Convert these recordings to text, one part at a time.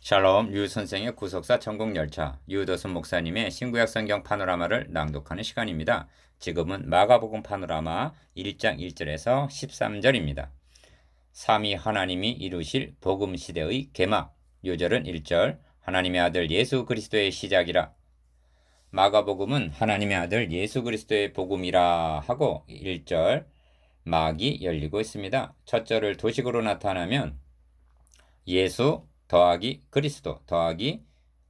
샬롬 유 선생의 구속사 천국열차 유도순 목사님의 신구약 성경 파노라마를 낭독하는 시간입니다. 지금은 마가복음 파노라마 1장 1절에서 13절입니다. 삼위 하나님이 이루실 복음 시대의 개막. 요절은 1절 하나님의 아들 예수 그리스도의 시작이라. 마가복음은 하나님의 아들 예수 그리스도의 복음이라 하고 1절 막이 열리고 있습니다. 첫 절을 도식으로 나타나면 예수 더하기 그리스도 더하기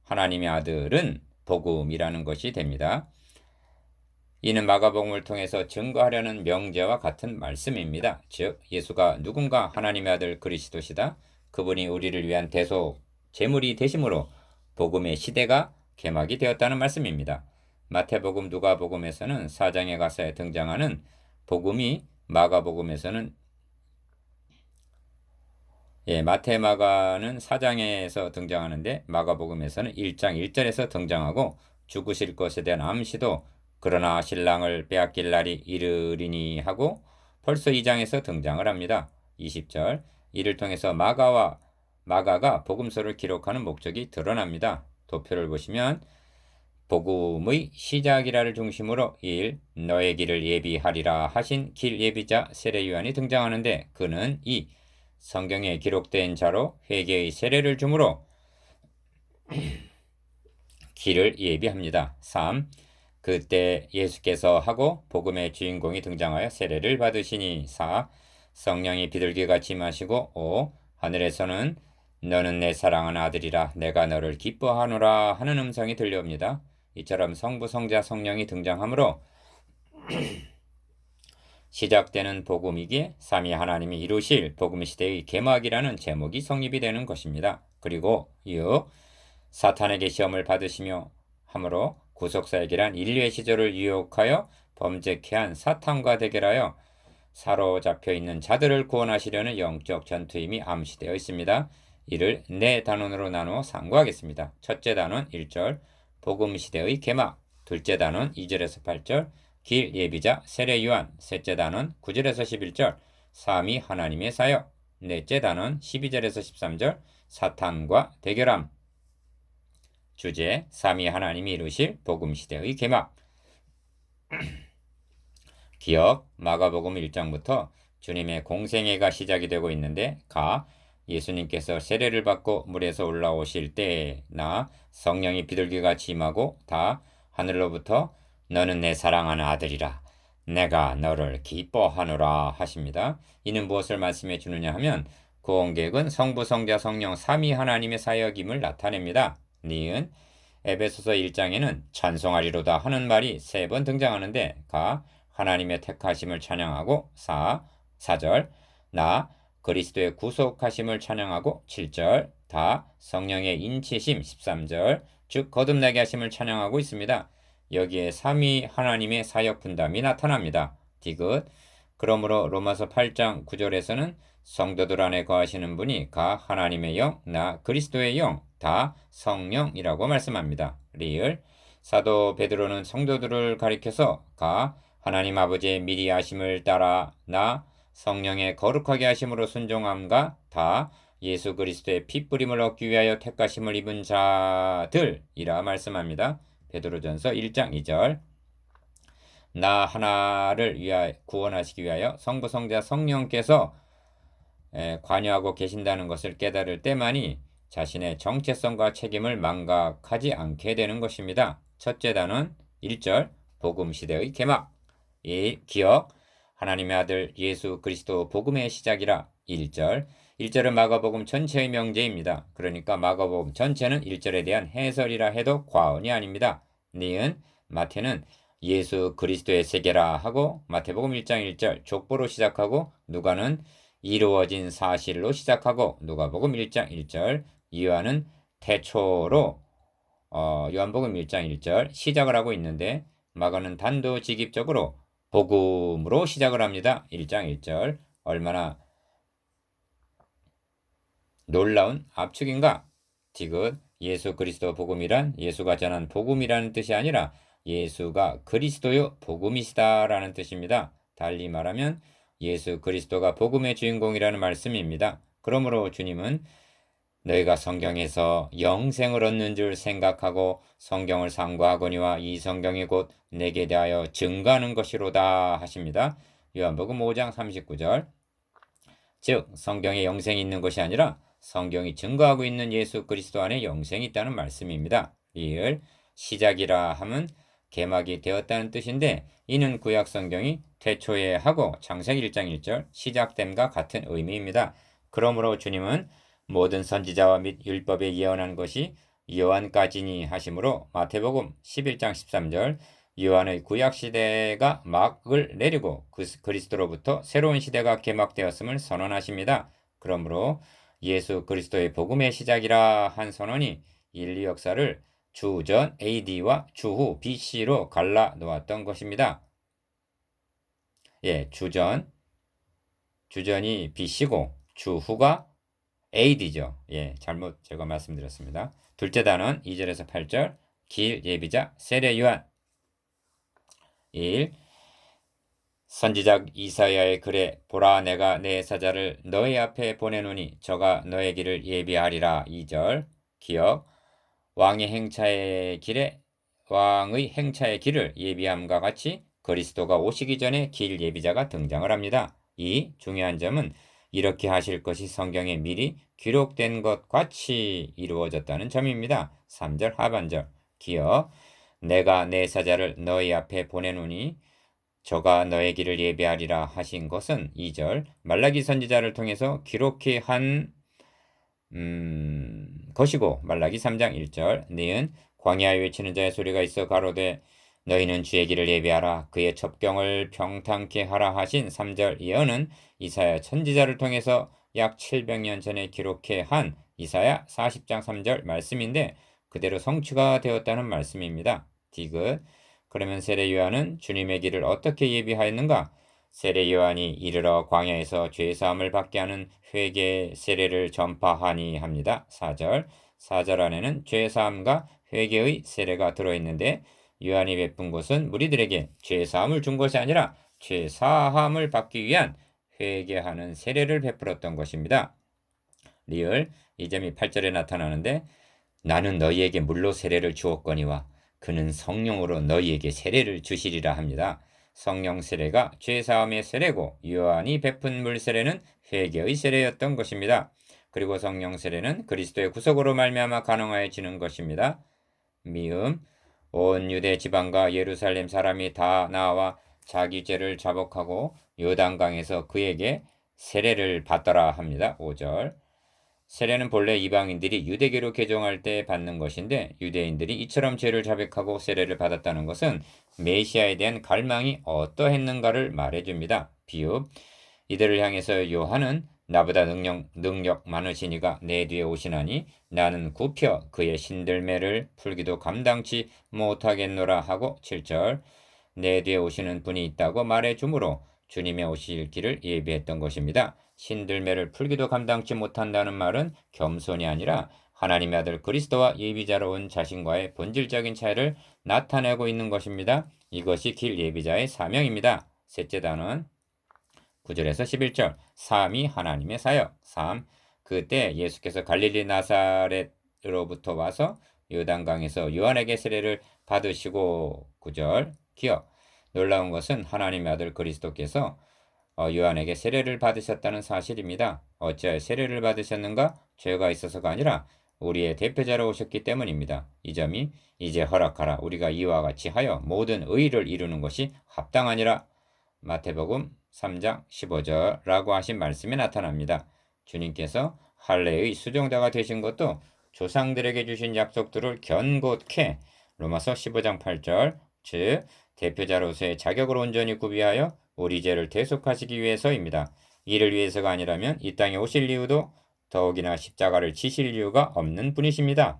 하나님의 아들은 복음이라는 것이 됩니다. 이는 마가복음을 통해서 증거하려는 명제와 같은 말씀입니다. 즉 예수가 누군가 하나님의 아들 그리스도시다. 그분이 우리를 위한 대속 제물이 되심으로 복음의 시대가 개막이 되었다는 말씀입니다. 마태복음 누가복음에서는 4장의 가사에 등장하는 복음이 마가복음에서는 마태 마가는 4장에서 등장하는데 마가복음에서는 1장 1절에서 등장하고 죽으실 것에 대한 암시도 그러나 신랑을 빼앗길 날이 이르리니 하고 벌써 2장에서 등장을 합니다. 20절 이를 통해서 마가가 복음서를 기록하는 목적이 드러납니다. 도표를 보시면 복음의 시작이라를 중심으로 1. 너의 길을 예비하리라 하신 길 예비자 세례 요한이 등장하는데 그는 2. 성경에 기록된 자로 회개의 세례를 주므로 길을 예비합니다. 3. 그때 예수께서 하고 복음의 주인공이 등장하여 세례를 받으시니. 4. 성령이 비둘기같이 임하시고. 5. 하늘에서는 너는 내 사랑하는 아들이라 내가 너를 기뻐하노라 하는 음성이 들려옵니다. 이처럼 성부 성자 성령이 등장하므로 시작되는 복음이기에 삼위 하나님이 이루실 복음 시대의 개막이라는 제목이 성립이 되는 것입니다. 그리고 6. 사탄에게 시험을 받으시며 함으로 구속사역이란 인류의 시절을 유혹하여 범죄케 한 사탄과 대결하여 사로잡혀 있는 자들을 구원하시려는 영적 전투임이 암시되어 있습니다. 이를 네 단원으로 나누어 상고하겠습니다. 첫째 단원 1절 복음 시대의 개막, 둘째 단원 2절에서 8절 길 예비자 세례 요한, 셋째 단원 9절에서 11절 삼위 하나님의 사역, 넷째 단원 12절에서 13절 사탄과 대결함. 주제 삼위 하나님이 이루실 복음 시대의 개막. 기억 마가복음 1장부터 주님의 공생애가 시작이 되고 있는데 예수님께서 세례를 받고 물에서 올라오실 때나 성령이 비둘기같이 임하고 하늘로부터 너는 내 사랑하는 아들이라 내가 너를 기뻐하노라 하십니다. 이는 무엇을 말씀해 주느냐 하면 구원계획은 성부 성자 성령 삼위 하나님의 사역임을 나타냅니다. 니은 에베소서 1장에는 찬송하리로다 하는 말이 3번 등장하는데 하나님의 택하심을 찬양하고 4절 그리스도의 구속하심을 찬양하고 7절 성령의 인치심 13절 즉 거듭나게 하심을 찬양하고 있습니다. 여기에 삼위 하나님의 사역 분담이 나타납니다. 디귿 그러므로 로마서 8장 9절에서는 성도들 안에 거하시는 분이 하나님의 영, 그리스도의 영, 성령이라고 말씀합니다. 리을 사도 베드로는 성도들을 가리켜서 하나님 아버지의 미리 하심을 따라 성령의 거룩하게 하심으로 순종함과 예수 그리스도의 핏부림을 얻기 위하여 택하심을 입은 자들이라 말씀합니다. 베드로전서 1장 2절 나 하나를 위하여 구원하시기 위하여 성부 성자 성령께서 관여하고 계신다는 것을 깨달을 때만이 자신의 정체성과 책임을 망각하지 않게 되는 것입니다. 첫째 단원 1절 복음 시대의 개막. 1. 기억 하나님의 아들 예수 그리스도 복음의 시작이라. 1절 1절은 마가복음 전체의 명제입니다. 그러니까 마가복음 전체는 1절에 대한 해설이라 해도 과언이 아닙니다. 니은 마태는 예수 그리스도의 세계라 하고 마태복음 1장 1절 족보로 시작하고 누가는 이루어진 사실로 시작하고 누가복음 1장 1절 요한은 태초로 요한복음 1장 1절 시작을 하고 있는데 마가는 단도직입적으로 복음으로 시작을 합니다. 1장 1절 얼마나 놀라운 압축인가. 디귿 예수 그리스도 복음이란 예수가 전한 복음이라는 뜻이 아니라 예수가 그리스도요 복음이시다라는 뜻입니다. 달리 말하면 예수 그리스도가 복음의 주인공이라는 말씀입니다. 그러므로 주님은 너희가 성경에서 영생을 얻는 줄 생각하고 성경을 상고하거니와 이 성경이 곧 내게 대하여 증거하는 것이로다 하십니다. 요한복음 5장 39절. 즉 성경에 영생이 있는 것이 아니라 성경이 증거하고 있는 예수 그리스도 안에 영생이 있다는 말씀입니다. 이을 시작이라 함은 개막이 되었다는 뜻인데 이는 구약 성경이 태초에 하고 창세기 1장 1절 시작됨과 같은 의미입니다. 그러므로 주님은 모든 선지자와 및 율법에 예언한 것이 요한까지니 하시므로 마태복음 11장 13절 요한의 구약 시대가 막을 내리고 그리스도로부터 새로운 시대가 개막되었음을 선언하십니다. 그러므로 예수 그리스도의 복음의 시작이라 한 선언이 인류 역사를 주전 AD와 주후 BC로 갈라 놓았던 것입니다. 예, 주전이 BC고 주후가 AD죠. 예, 잘못 제가 말씀드렸습니다. 둘째 단원 2절에서 8절 길 예비자 세례 요한 1. 선지자 이사야의 글에 보라 내가 내 사자를 너희 앞에 보내노니 저가 너의 길을 예비하리라. 2절 기억 왕의 행차의 길을 예비함과 같이 그리스도가 오시기 전에 길 예비자가 등장을 합니다. 이 중요한 점은 이렇게 하실 것이 성경에 미리 기록된 것 같이 이루어졌다는 점입니다. 3절 하반절 기억 내가 내 사자를 너희 앞에 보내노니 저가 너의 길을 예비하리라 하신 것은 2절 말라기 선지자를 통해서 기록해 한 것이고 말라기 3장 1절 니은 광야에 외치는 자의 소리가 있어 가로되 너희는 주의 길을 예비하라 그의 첩경을 평탄케 하라 하신 3절 예언은 이사야 선지자를 통해서 약 700년 전에 기록해 한 이사야 40장 3절 말씀인데 그대로 성취가 되었다는 말씀입니다. 디귿 그러면 세례 요한은 주님의 길을 어떻게 예비하였는가? 세례 요한이 이르러 광야에서 죄 사함을 받게 하는 회개 세례를 전파하니 합니다. 4절 안에는 죄 사함과 회개의 세례가 들어있는데 요한이 베푼 것은 무리들에게 죄 사함을 준 것이 아니라 죄 사함을 받기 위한 회개하는 세례를 베풀었던 것입니다. 리을 이 점이 8절에 나타나는데 나는 너희에게 물로 세례를 주었거니와 그는 성령으로 너희에게 세례를 주시리라 합니다. 성령 세례가 죄사함의 세례고 요한이 베푼 물 세례는 회개의 세례였던 것입니다. 그리고 성령 세례는 그리스도의 구속으로 말미암아 가능하여지는 것입니다. 미음 온 유대 지방과 예루살렘 사람이 다 나와 자기 죄를 자복하고 요단강에서 그에게 세례를 받더라 합니다. 5절 세례는 본래 이방인들이 유대교로 개종할 때 받는 것인데 유대인들이 이처럼 죄를 자백하고 세례를 받았다는 것은 메시아에 대한 갈망이 어떠했는가를 말해줍니다. 비읍 이들을 향해서 요한은 나보다 능력 많으시니가 내 뒤에 오시나니 나는 굽혀 그의 신들매를 풀기도 감당치 못하겠노라 하고 7절 내 뒤에 오시는 분이 있다고 말해주므로 주님의 오실 길을 예비했던 것입니다. 신들매를 풀기도 감당치 못한다는 말은 겸손이 아니라 하나님의 아들 그리스도와 예비자로 온 자신과의 본질적인 차이를 나타내고 있는 것입니다. 이것이 길 예비자의 사명입니다. 셋째 단원 9절에서 11절 3이 하나님의 사역 3 그때 예수께서 갈릴리 나사렛으로부터 와서 요단강에서 요한에게 세례를 받으시고 9절 기억 놀라운 것은 하나님의 아들 그리스도께서 요한에게 세례를 받으셨다는 사실입니다. 어찌하여 세례를 받으셨는가? 죄가 있어서가 아니라 우리의 대표자로 오셨기 때문입니다. 이 점이 이제 허락하라 우리가 이와 같이 하여 모든 의를 이루는 것이 합당하니라. 마태복음 3장 15절라고 하신 말씀이 나타납니다. 주님께서 할례의 수종자가 되신 것도 조상들에게 주신 약속들을 견고케 로마서 15장 8절 즉 대표자로서의 자격을 온전히 구비하여 우리 죄를 대속하시기 위해서입니다. 이를 위해서가 아니라면 이 땅에 오실 이유도 더욱이나 십자가를 지실 이유가 없는 분이십니다.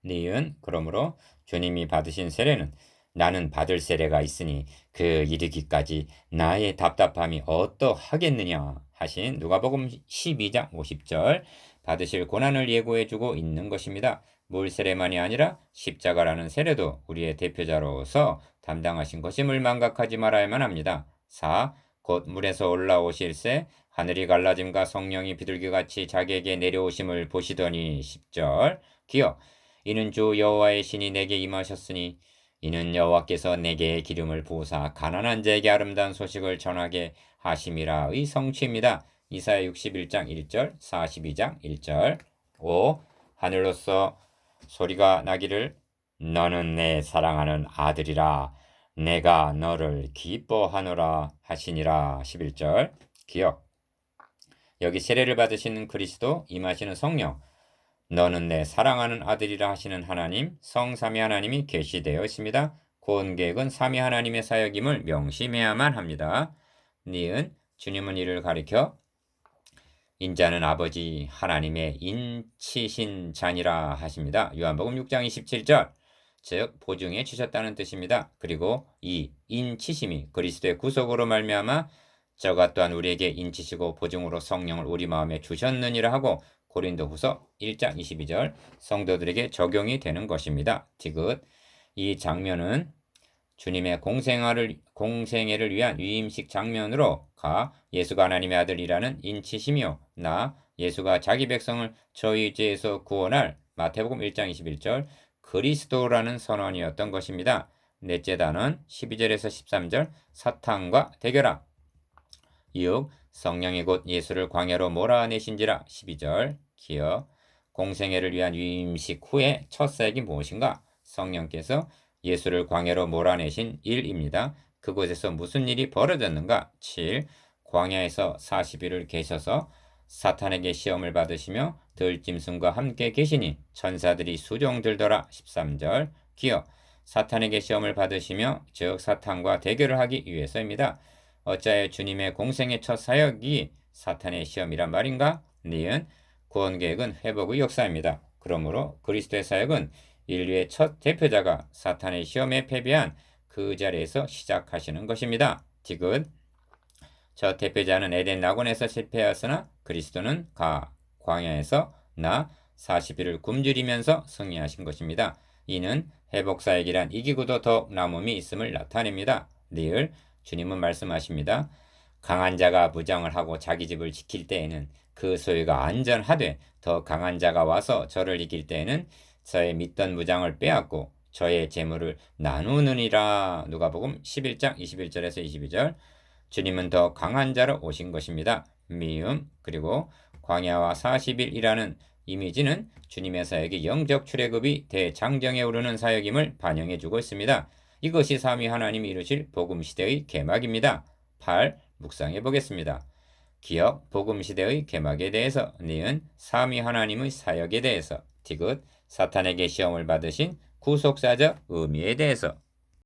니은 그러므로 주님이 받으신 세례는 나는 받을 세례가 있으니 그 이르기까지 나의 답답함이 어떠하겠느냐 하신 누가복음 12장 50절 받으실 고난을 예고해주고 있는 것입니다. 물 세례만이 아니라 십자가라는 세례도 우리의 대표자로서 담당하신 것임을 망각하지 말아야만 합니다. 4. 곧 물에서 올라오실새 하늘이 갈라짐과 성령이 비둘기같이 자기에게 내려오심을 보시더니 10절 기억 이는 주 여호와의 신이 내게 임하셨으니 이는 여호와께서 내게 기름을 부으사 가난한 자에게 아름다운 소식을 전하게 하심이라의 성취입니다. 이사야 61장 1절 42장 1절 5. 하늘로서 소리가 나기를 너는 내 사랑하는 아들이라 내가 너를 기뻐하노라 하시니라 11절 기억 여기 세례를 받으시는 그리스도 임하시는 성령 너는 내 사랑하는 아들이라 하시는 하나님 성삼위 하나님이 계시되어 있습니다. 구원 계획은 삼위 하나님의 사역임을 명심해야만 합니다. 니은 주님은 이를 가리켜 인자는 아버지 하나님의 인치신 자니라 하십니다. 요한복음 6장 27절 즉 보증해 주셨다는 뜻입니다. 그리고 이 인치심이 그리스도의 구속으로 말미암아 저가 또한 우리에게 인치시고 보증으로 성령을 우리 마음에 주셨느니라 하고 고린도후서 1장 22절 성도들에게 적용이 되는 것입니다. 디귿 이 장면은 주님의 공생애를 위한 위임식 장면으로 가 예수가 하나님의 아들이라는 인치심이요 나 예수가 자기 백성을 저희 죄에서 구원할 마태복음 1장 21절 그리스도라는 선언이었던 것입니다. 넷째 단원 12절에서 13절 사탄과 대결함 6. 성령이 곧 예수를 광야로 몰아내신지라 12절 기억 공생애를 위한 위임식 후에 첫 사역이 무엇인가? 성령께서 예수를 광야로 몰아내신 일입니다. 그곳에서 무슨 일이 벌어졌는가? 7. 광야에서 40일을 계셔서 사탄에게 시험을 받으시며 들짐승과 함께 계시니 천사들이 수종들더라 13절 기억 사탄에게 시험을 받으시며 즉 사탄과 대결을 하기 위해서입니다. 어찌하여 주님의 공생의 첫 사역이 사탄의 시험이란 말인가? 니은 구원 계획은 회복의 역사입니다. 그러므로 그리스도의 사역은 인류의 첫 대표자가 사탄의 시험에 패배한 그 자리에서 시작하시는 것입니다. 디귿 첫 대표자는 에덴 낙원에서 실패하였으나 그리스도는 광야에서 40일을 굶주리면서 승리하신 것입니다. 이는 회복사역이란 이기고도 더욱 남음이 있음을 나타냅니다. 니을 주님은 말씀하십니다. 강한 자가 무장을 하고 자기 집을 지킬 때에는 그 소유가 안전하되 더 강한 자가 와서 저를 이길 때에는 저의 믿던 무장을 빼앗고 저의 재물을 나누느니라. 누가복음 11장 21절에서 22절 주님은 더 강한 자로 오신 것입니다. 미음 그리고 광야와 40일이라는 이미지는 주님의 사역이 영적 출애굽이 대장정에 오르는 사역임을 반영해주고 있습니다. 이것이 삼위 하나님이 이루실 복음시대의 개막입니다. 8. 묵상해 보겠습니다. 기억 복음시대의 개막에 대해서 니은 삼위 하나님의 사역에 대해서 디귿 사탄에게 시험을 받으신 구속사적 의미에 대해서